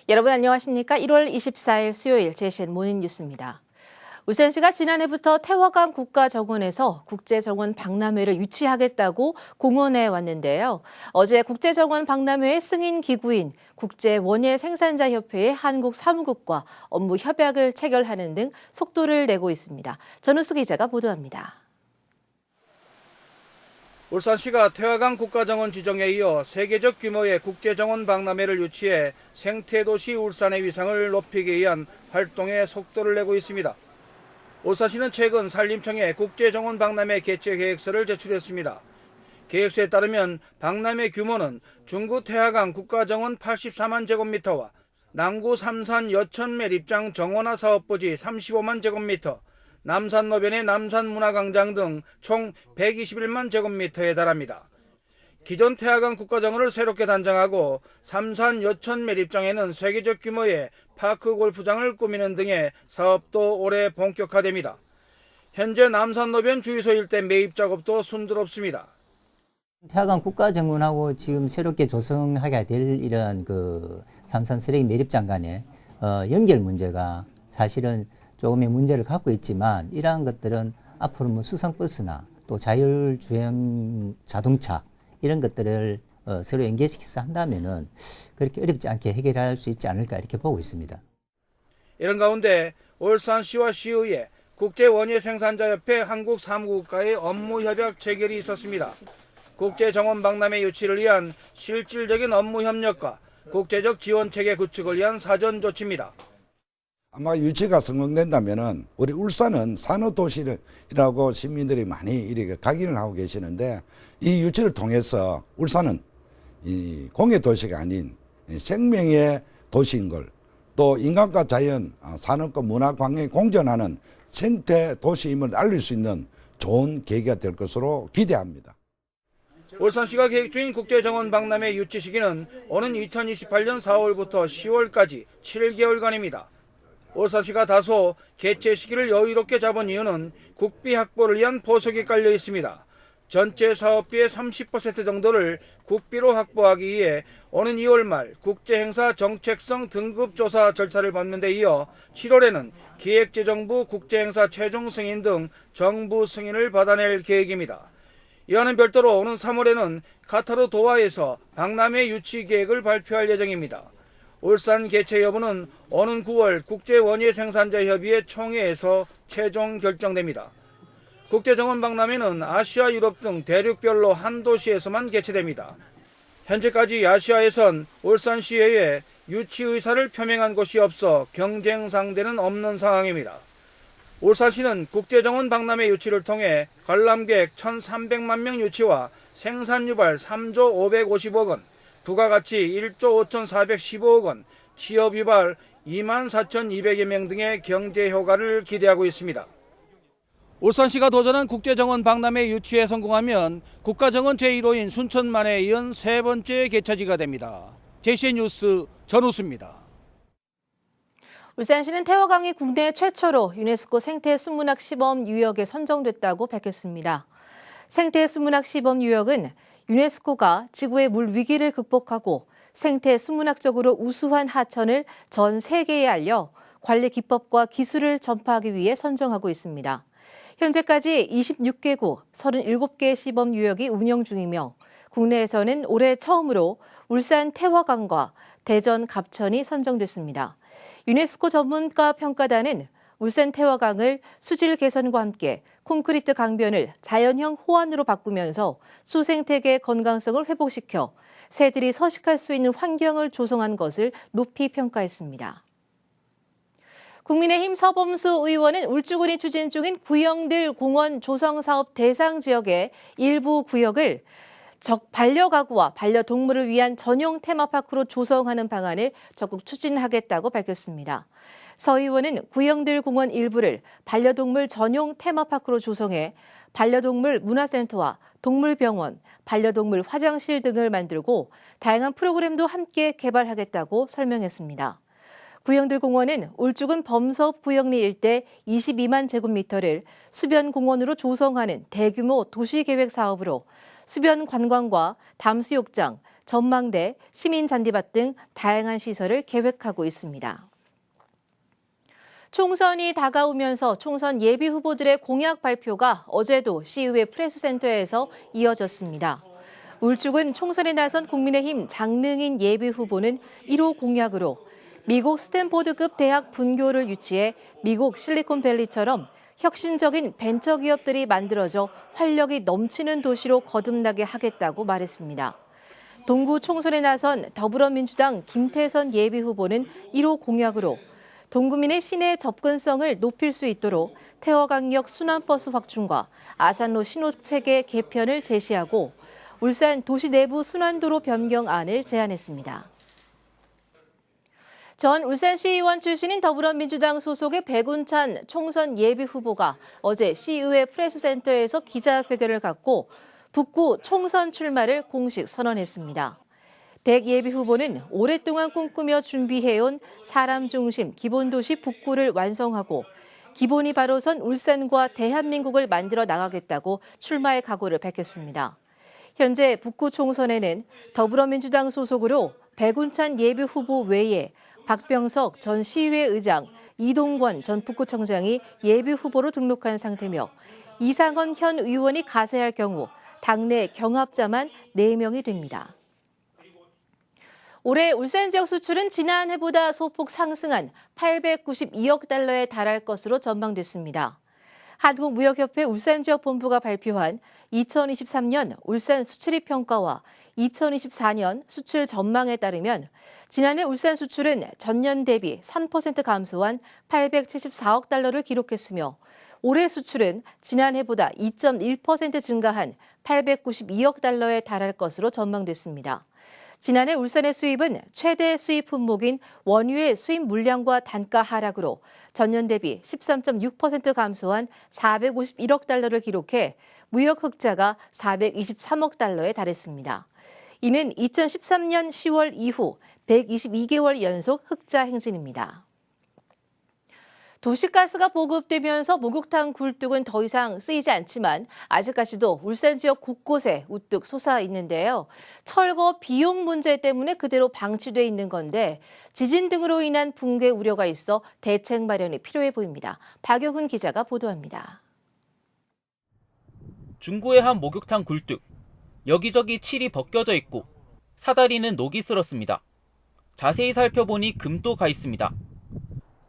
여러분 안녕하십니까? 1월 24일 수요일 제시엔 모닝뉴스입니다. 울산시가 지난해부터 태화강 국가정원에서 국제정원 박람회를 유치하겠다고 공언해 왔는데요. 어제 국제정원 박람회의 승인 기구인 국제원예생산자협회의 한국 사무국과 업무 협약을 체결하는 등 속도를 내고 있습니다. 전우수 기자가 보도합니다. 울산시가 태화강 국가정원 지정에 이어 세계적 규모의 국제정원 박람회를 유치해 생태도시 울산의 위상을 높이기 위한 활동에 속도를 내고 있습니다. 울산시는 최근 산림청에 국제정원 박람회 개최 계획서를 제출했습니다. 계획서에 따르면 박람회 규모는 중구 태화강 국가정원 84만 제곱미터와 남구 삼산 여천 매립장 정원화 사업부지 35만 제곱미터, 남산노변의 남산문화광장 등 총 121만 제곱미터에 달합니다. 기존 태화강 국가정원을 새롭게 단장하고 삼산 여천 매립장에는 세계적 규모의 파크 골프장을 꾸미는 등의 사업도 올해 본격화됩니다. 현재 남산노변 주유소 일대 매입 작업도 순조롭습니다. 태화강 국가정원하고 지금 새롭게 조성하게 될 이런 삼산 쓰레기 매립장 간의 연결 문제가 사실은 조금의 문제를 갖고 있지만, 이러한 것들은 앞으로 수상버스나 또 자율주행 자동차 이런 것들을 서로 연계시켜서 한다면은 그렇게 어렵지 않게 해결할 수 있지 않을까 이렇게 보고 있습니다. 이런 가운데 울산시와 시의회, 국제원예생산자협회 한국사무국과의 업무협약 체결이 있었습니다. 국제정원 박람회 유치를 위한 실질적인 업무 협력과 국제적 지원체계 구축을 위한 사전 조치입니다. 아마 유치가 성공된다면은 우리 울산은 산업도시라고 시민들이 많이 이렇게 각인을 하고 계시는데, 이 유치를 통해서 울산은 이 공예도시가 아닌 생명의 도시인 걸, 또 인간과 자연, 산업과 문화 관계에 공존하는 생태 도시임을 알릴 수 있는 좋은 계기가 될 것으로 기대합니다. 울산시가 계획 중인 국제정원 박람회 유치 시기는 오는 2028년 4월부터 10월까지 7개월간입니다. 울산시가 다소 개최 시기를 여유롭게 잡은 이유는 국비 확보를 위한 보석이 깔려 있습니다. 전체 사업비의 30% 정도를 국비로 확보하기 위해 오는 2월 말 국제행사 정책성 등급조사 절차를 밟는 데 이어 7월에는 기획재정부 국제행사 최종 승인 등 정부 승인을 받아낼 계획입니다. 이와는 별도로 오는 3월에는 카타르 도하에서 박람회 유치 계획을 발표할 예정입니다. 울산 개최 여부는 오는 9월 국제원예생산자협의회 총회에서 최종 결정됩니다. 국제정원 박람회는 아시아, 유럽 등 대륙별로 한 도시에서만 개최됩니다. 현재까지 아시아에선 울산시외에 유치 의사를 표명한 곳이 없어 경쟁 상대는 없는 상황입니다. 울산시는 국제정원 박람회 유치를 통해 관람객 1,300만 명 유치와 생산 유발 3조 550억 원, 부가가치 1조 5,415억 원, 취업 유발 24,200여 명 등의 경제 효과를 기대하고 있습니다. 울산시가 도전한 국제정원 박람회 유치에 성공하면 국가정원 제1호인 순천만에 이은 세 번째 개최지가 됩니다. 제시엔 뉴스 전우수입니다. 울산시는 태화강이 국내 최초로 유네스코 생태순문학 시범 유역에 선정됐다고 밝혔습니다. 생태순문학 시범 유역은 유네스코가 지구의 물 위기를 극복하고 생태순문학적으로 우수한 하천을 전 세계에 알려 관리 기법과 기술을 전파하기 위해 선정하고 있습니다. 현재까지 26개국 37개 시범 유역이 운영 중이며, 국내에서는 올해 처음으로 울산 태화강과 대전 갑천이 선정됐습니다. 유네스코 전문가 평가단은 울산 태화강을 수질 개선과 함께 콘크리트 강변을 자연형 호안으로 바꾸면서 수생태계 건강성을 회복시켜 새들이 서식할 수 있는 환경을 조성한 것을 높이 평가했습니다. 국민의힘 서범수 의원은 울주군이 추진 중인 구영들 공원 조성사업 대상 지역의 일부 구역을 반려가구와 반려동물을 위한 전용 테마파크로 조성하는 방안을 적극 추진하겠다고 밝혔습니다. 서 의원은 구영들 공원 일부를 반려동물 전용 테마파크로 조성해 반려동물 문화센터와 동물병원, 반려동물 화장실 등을 만들고 다양한 프로그램도 함께 개발하겠다고 설명했습니다. 구영들 공원은 울주군 범섭 구영리 일대 22만 제곱미터를 수변 공원으로 조성하는 대규모 도시계획 사업으로 수변 관광과 담수욕장, 전망대, 시민 잔디밭 등 다양한 시설을 계획하고 있습니다. 총선이 다가오면서 총선 예비 후보들의 공약 발표가 어제도 시의회 프레스센터에서 이어졌습니다. 울주군 총선에 나선 국민의힘 장능인 예비 후보는 1호 공약으로 미국 스탠포드급 대학 분교를 유치해 미국 실리콘밸리처럼 혁신적인 벤처기업들이 만들어져 활력이 넘치는 도시로 거듭나게 하겠다고 말했습니다. 동구 총선에 나선 더불어민주당 김태선 예비 후보는 1호 공약으로 동구민의 시내 접근성을 높일 수 있도록 태화강역 순환버스 확충과 아산로 신호체계 개편을 제시하고 울산 도시 내부 순환도로 변경안을 제안했습니다. 전 울산시의원 출신인 더불어민주당 소속의 백운찬 총선 예비 후보가 어제 시의회 프레스센터에서 기자회견을 갖고 북구 총선 출마를 공식 선언했습니다. 백 예비 후보는 오랫동안 꿈꾸며 준비해온 사람 중심 기본도시 북구를 완성하고 기본이 바로 선 울산과 대한민국을 만들어 나가겠다고 출마의 각오를 밝혔습니다. 현재 북구 총선에는 더불어민주당 소속으로 백운찬 예비 후보 외에 박병석 전 시의회 의장, 이동권 전 북구청장이 예비 후보로 등록한 상태며 이상헌 현 의원이 가세할 경우 당내 경합자만 4명이 됩니다. 올해 울산 지역 수출은 지난해보다 소폭 상승한 892억 달러에 달할 것으로 전망됐습니다. 한국무역협회 울산지역본부가 발표한 2023년 울산 수출입 평가와 2024년 수출 전망에 따르면 지난해 울산 수출은 전년 대비 3% 감소한 874억 달러를 기록했으며 올해 수출은 지난해보다 2.1% 증가한 892억 달러에 달할 것으로 전망됐습니다. 지난해 울산의 수입은 최대 수입 품목인 원유의 수입 물량과 단가 하락으로 전년 대비 13.6% 감소한 451억 달러를 기록해 무역 흑자가 423억 달러에 달했습니다. 이는 2013년 10월 이후 122개월 연속 흑자 행진입니다. 도시가스가 보급되면서 목욕탕 굴뚝은 더 이상 쓰이지 않지만 아직까지도 울산 지역 곳곳에 우뚝 솟아 있는데요. 철거 비용 문제 때문에 그대로 방치돼 있는 건데 지진 등으로 인한 붕괴 우려가 있어 대책 마련이 필요해 보입니다. 박영훈 기자가 보도합니다. 중구의 한 목욕탕 굴뚝. 여기저기 칠이 벗겨져 있고 사다리는 녹이 슬었습니다. 자세히 살펴보니 금도 가 있습니다.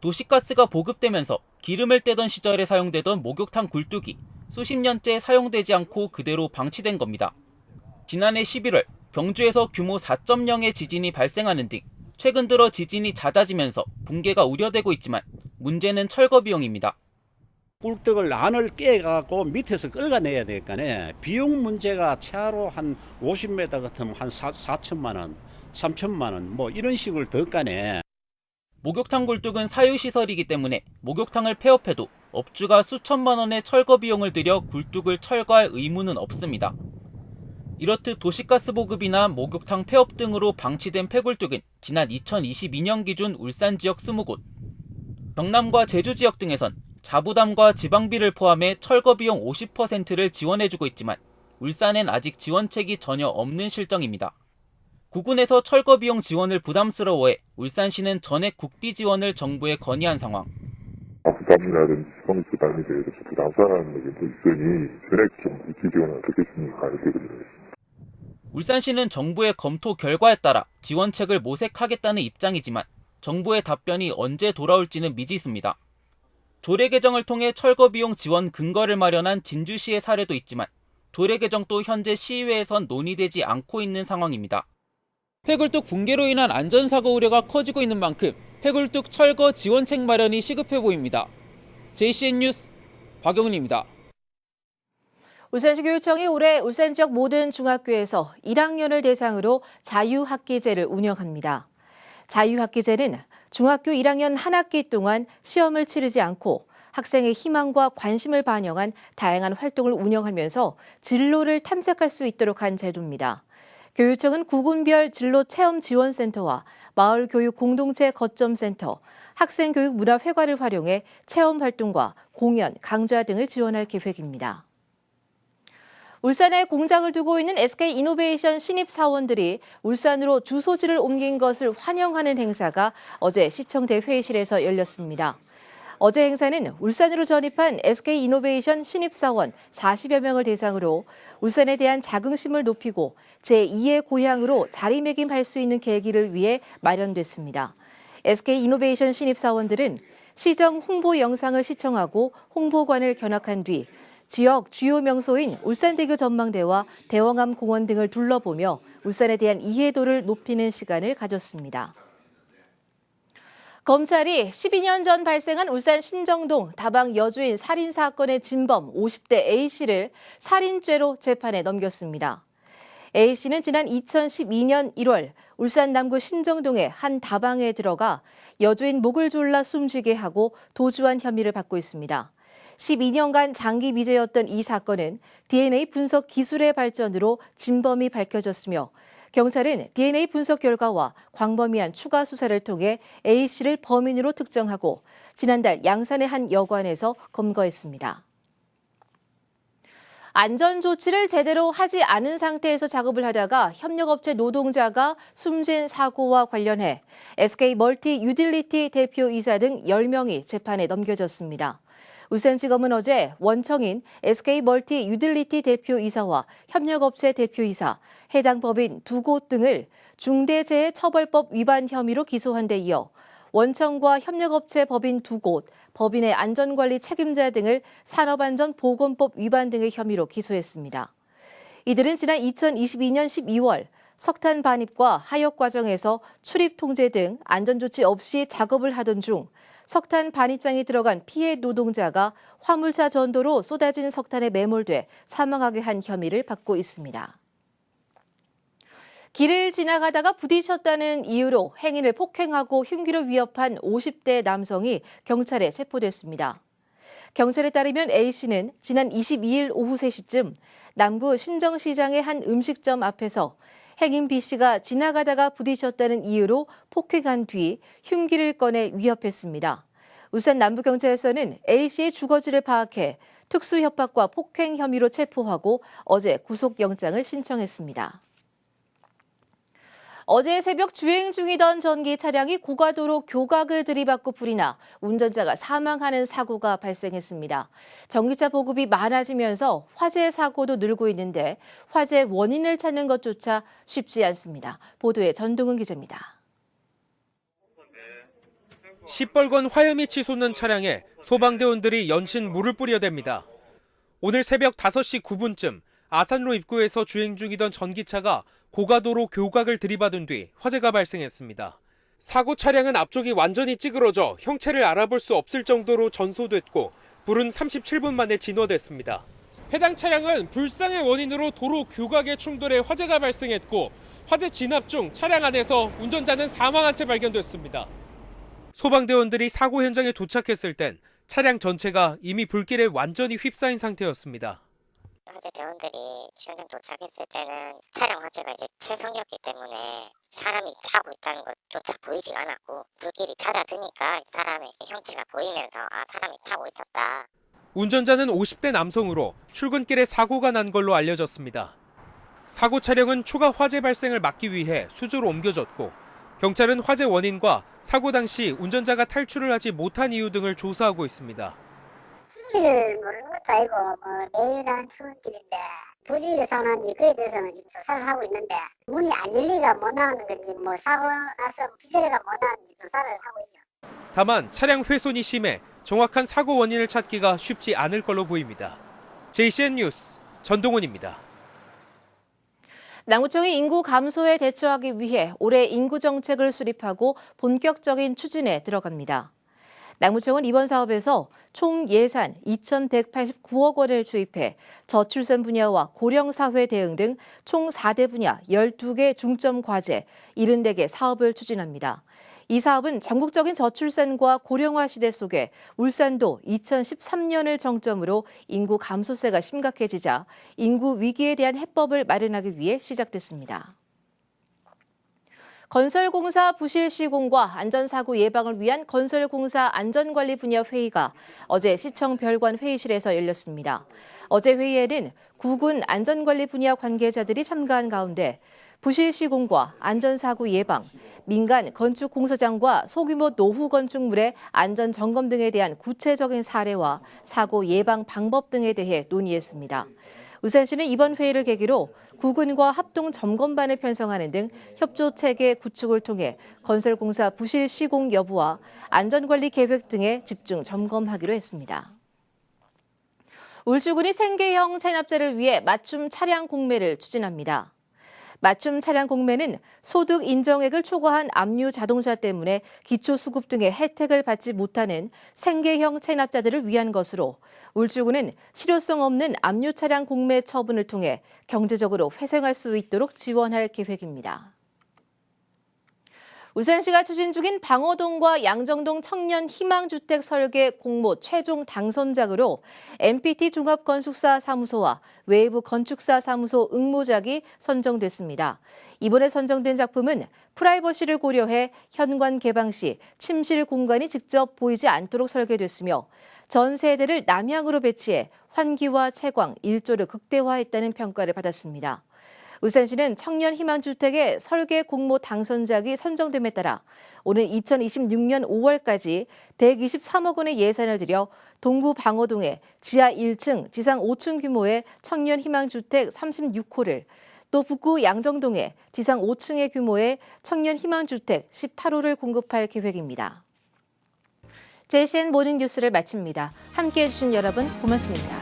도시가스가 보급되면서 기름을 떼던 시절에 사용되던 목욕탕 굴뚝이 수십 년째 사용되지 않고 그대로 방치된 겁니다. 지난해 11월 경주에서 규모 4.0의 지진이 발생하는 등 최근 들어 지진이 잦아지면서 붕괴가 우려되고 있지만 문제는 철거 비용입니다. 굴뚝을 안을 깨갖고 밑에서 끌어내야 되니까 비용 문제가 차로 한 50m 같으면 한 4천만 원, 3천만 원 뭐 이런 식으로 더 까네. 목욕탕 굴뚝은 사유시설이기 때문에 목욕탕을 폐업해도 업주가 수천만 원의 철거 비용을 들여 굴뚝을 철거할 의무는 없습니다. 이렇듯 도시가스 보급이나 목욕탕 폐업 등으로 방치된 폐굴뚝은 지난 2022년 기준 울산 지역 20곳, 경남과 제주 지역 등에선 자부담과 지방비를 포함해 철거 비용 50%를 지원해주고 있지만 울산엔 아직 지원책이 전혀 없는 실정입니다. 구군에서 철거 비용 지원을 부담스러워해 울산시는 전액 국비 지원을 정부에 건의한 상황. 부담이라든지 지방 부담에 대해서 부담스러운 의견도 있으니 전액 국비 지원을 어떻게 줍니까? 이렇게 드리는 울산시는 정부의 검토 결과에 따라 지원책을 모색하겠다는 입장이지만 정부의 답변이 언제 돌아올지는 미지수입니다. 조례 개정을 통해 철거 비용 지원 근거를 마련한 진주시의 사례도 있지만 조례 개정도 현재 시의회에선 논의되지 않고 있는 상황입니다. 폐굴뚝 붕괴로 인한 안전사고 우려가 커지고 있는 만큼 폐굴뚝 철거 지원책 마련이 시급해 보입니다. JCN 뉴스 박영훈입니다. 울산시 교육청이 올해 울산 지역 모든 중학교에서 1학년을 대상으로 자유학기제를 운영합니다. 자유학기제는 중학교 1학년 한 학기 동안 시험을 치르지 않고 학생의 희망과 관심을 반영한 다양한 활동을 운영하면서 진로를 탐색할 수 있도록 한 제도입니다. 교육청은 구군별 진로체험지원센터와 마을교육 공동체 거점센터, 학생교육문화회관을 활용해 체험활동과 공연, 강좌 등을 지원할 계획입니다. 울산에 공장을 두고 있는 SK이노베이션 신입사원들이 울산으로 주소지를 옮긴 것을 환영하는 행사가 어제 시청대 회의실에서 열렸습니다. 어제 행사는 울산으로 전입한 SK이노베이션 신입사원 40여 명을 대상으로 울산에 대한 자긍심을 높이고 제2의 고향으로 자리매김할 수 있는 계기를 위해 마련됐습니다. SK이노베이션 신입사원들은 시정 홍보 영상을 시청하고 홍보관을 견학한 뒤 지역 주요 명소인 울산대교 전망대와 대왕암 공원 등을 둘러보며 울산에 대한 이해도를 높이는 시간을 가졌습니다. 검찰이 12년 전 발생한 울산 신정동 다방 여주인 살인 사건의 진범 50대 A씨를 살인죄로 재판에 넘겼습니다. A씨는 지난 2012년 1월 울산 남구 신정동의 한 다방에 들어가 여주인 목을 졸라 숨지게 하고 도주한 혐의를 받고 있습니다. 12년간 장기 미제였던 이 사건은 DNA 분석 기술의 발전으로 진범이 밝혀졌으며 경찰은 DNA 분석 결과와 광범위한 추가 수사를 통해 A씨를 범인으로 특정하고 지난달 양산의 한 여관에서 검거했습니다. 안전조치를 제대로 하지 않은 상태에서 작업을 하다가 협력업체 노동자가 숨진 사고와 관련해 SK멀티 유틸리티 대표이사 등 10명이 재판에 넘겨졌습니다. 울산지검은 어제 원청인 SK멀티 유틸리티 대표이사와 협력업체 대표이사, 해당 법인 2곳 등을 중대재해처벌법 위반 혐의로 기소한 데 이어 원청과 협력업체 법인 2곳, 법인의 안전관리 책임자 등을 산업안전보건법 위반 등의 혐의로 기소했습니다. 이들은 지난 2022년 12월 석탄 반입과 하역 과정에서 출입 통제 등 안전조치 없이 작업을 하던 중 석탄 반입장에 들어간 피해 노동자가 화물차 전도로 쏟아진 석탄에 매몰돼 사망하게 한 혐의를 받고 있습니다. 길을 지나가다가 부딪혔다는 이유로 행인을 폭행하고 흉기로 위협한 50대 남성이 경찰에 체포됐습니다. 경찰에 따르면 A씨는 지난 22일 오후 3시쯤 남구 신정시장의 한 음식점 앞에서 행인 B씨가 지나가다가 부딪혔다는 이유로 폭행한 뒤 흉기를 꺼내 위협했습니다. 울산 남부경찰서는 A씨의 주거지를 파악해 특수협박과 폭행 혐의로 체포하고 어제 구속영장을 신청했습니다. 어제 새벽 주행 중이던 전기 차량이 고가도로 교각을 들이받고 불이 나 운전자가 사망하는 사고가 발생했습니다. 전기차 보급이 많아지면서 화재 사고도 늘고 있는데 화재 원인을 찾는 것조차 쉽지 않습니다. 보도에 전동훈 기자입니다. 시뻘건 화염이 치솟는 차량에 소방대원들이 연신 물을 뿌려댑니다. 오늘 새벽 5시 9분쯤 아산로 입구에서 주행 중이던 전기차가 고가도로 교각을 들이받은 뒤 화재가 발생했습니다. 사고 차량은 앞쪽이 완전히 찌그러져 형체를 알아볼 수 없을 정도로 전소됐고 불은 37분 만에 진화됐습니다. 해당 차량은 불상의 원인으로 도로 교각에 충돌해 화재가 발생했고 화재 진압 중 차량 안에서 운전자는 사망한 채 발견됐습니다. 소방대원들이 사고 현장에 도착했을 땐 차량 전체가 이미 불길에 완전히 휩싸인 상태였습니다. 화재 대원들이 현장 도착했을 때는 차량 화재가 이제 최성이었기 때문에 사람이 타고 있다는 것조차 보이지 않았고 불길이 잦아드니까 사람의 형체가 보이면서 사람이 타고 있었다. 운전자는 50대 남성으로 출근길에 사고가 난 걸로 알려졌습니다. 사고 차량은 추가 화재 발생을 막기 위해 수조로 옮겨졌고 경찰은 화재 원인과 사고 당시 운전자가 탈출을 하지 못한 이유 등을 조사하고 있습니다. 지지를 모르는 것도 아니고 매일 가는 출근길인데 부주의를 사는지 그에 대해서는 지금 조사를 하고 있는데 문이 안 열리가 못 나오는 건지 사고 나서 기절해가 못 나오는지 조사를 하고 있죠. 다만 차량 훼손이 심해 정확한 사고 원인을 찾기가 쉽지 않을 걸로 보입니다. JCN 뉴스 전동훈입니다. 남구청이 인구 감소에 대처하기 위해 올해 인구 정책을 수립하고 본격적인 추진에 들어갑니다. 남구청은 이번 사업에서 총 예산 2,189억 원을 투입해 저출산 분야와 고령사회 대응 등 총 4대 분야 12개 중점 과제 74개 사업을 추진합니다. 이 사업은 전국적인 저출산과 고령화 시대 속에 울산도 2013년을 정점으로 인구 감소세가 심각해지자 인구 위기에 대한 해법을 마련하기 위해 시작됐습니다. 건설공사 부실 시공과 안전사고 예방을 위한 건설공사 안전관리 분야 회의가 어제 시청 별관 회의실에서 열렸습니다. 어제 회의에는 구군 안전관리 분야 관계자들이 참가한 가운데 부실 시공과 안전사고 예방, 민간 건축공사장과 소규모 노후 건축물의 안전 점검 등에 대한 구체적인 사례와 사고 예방 방법 등에 대해 논의했습니다. 울산시는 이번 회의를 계기로 구군과 합동 점검반을 편성하는 등 협조 체계 구축을 통해 건설공사 부실 시공 여부와 안전관리 계획 등에 집중 점검하기로 했습니다. 울주군이 생계형 체납자를 위해 맞춤 차량 공매를 추진합니다. 맞춤 차량 공매는 소득 인정액을 초과한 압류 자동차 때문에 기초수급 등의 혜택을 받지 못하는 생계형 체납자들을 위한 것으로 울주군은 실효성 없는 압류 차량 공매 처분을 통해 경제적으로 회생할 수 있도록 지원할 계획입니다. 울산시가 추진 중인 방어동과 양정동 청년 희망주택 설계 공모 최종 당선작으로 MPT 종합건축사 사무소와 웨이브 건축사 사무소 응모작이 선정됐습니다. 이번에 선정된 작품은 프라이버시를 고려해 현관 개방 시 침실 공간이 직접 보이지 않도록 설계됐으며 전 세대를 남향으로 배치해 환기와 채광, 일조를 극대화했다는 평가를 받았습니다. 울산시는 청년 희망주택의 설계 공모 당선작이 선정됨에 따라 오는 2026년 5월까지 123억 원의 예산을 들여 동구 방어동에 지하 1층, 지상 5층 규모의 청년 희망주택 36호를 또 북구 양정동에 지상 5층의 규모의 청년 희망주택 18호를 공급할 계획입니다. JCN 모닝뉴스를 마칩니다. 함께해 주신 여러분 고맙습니다.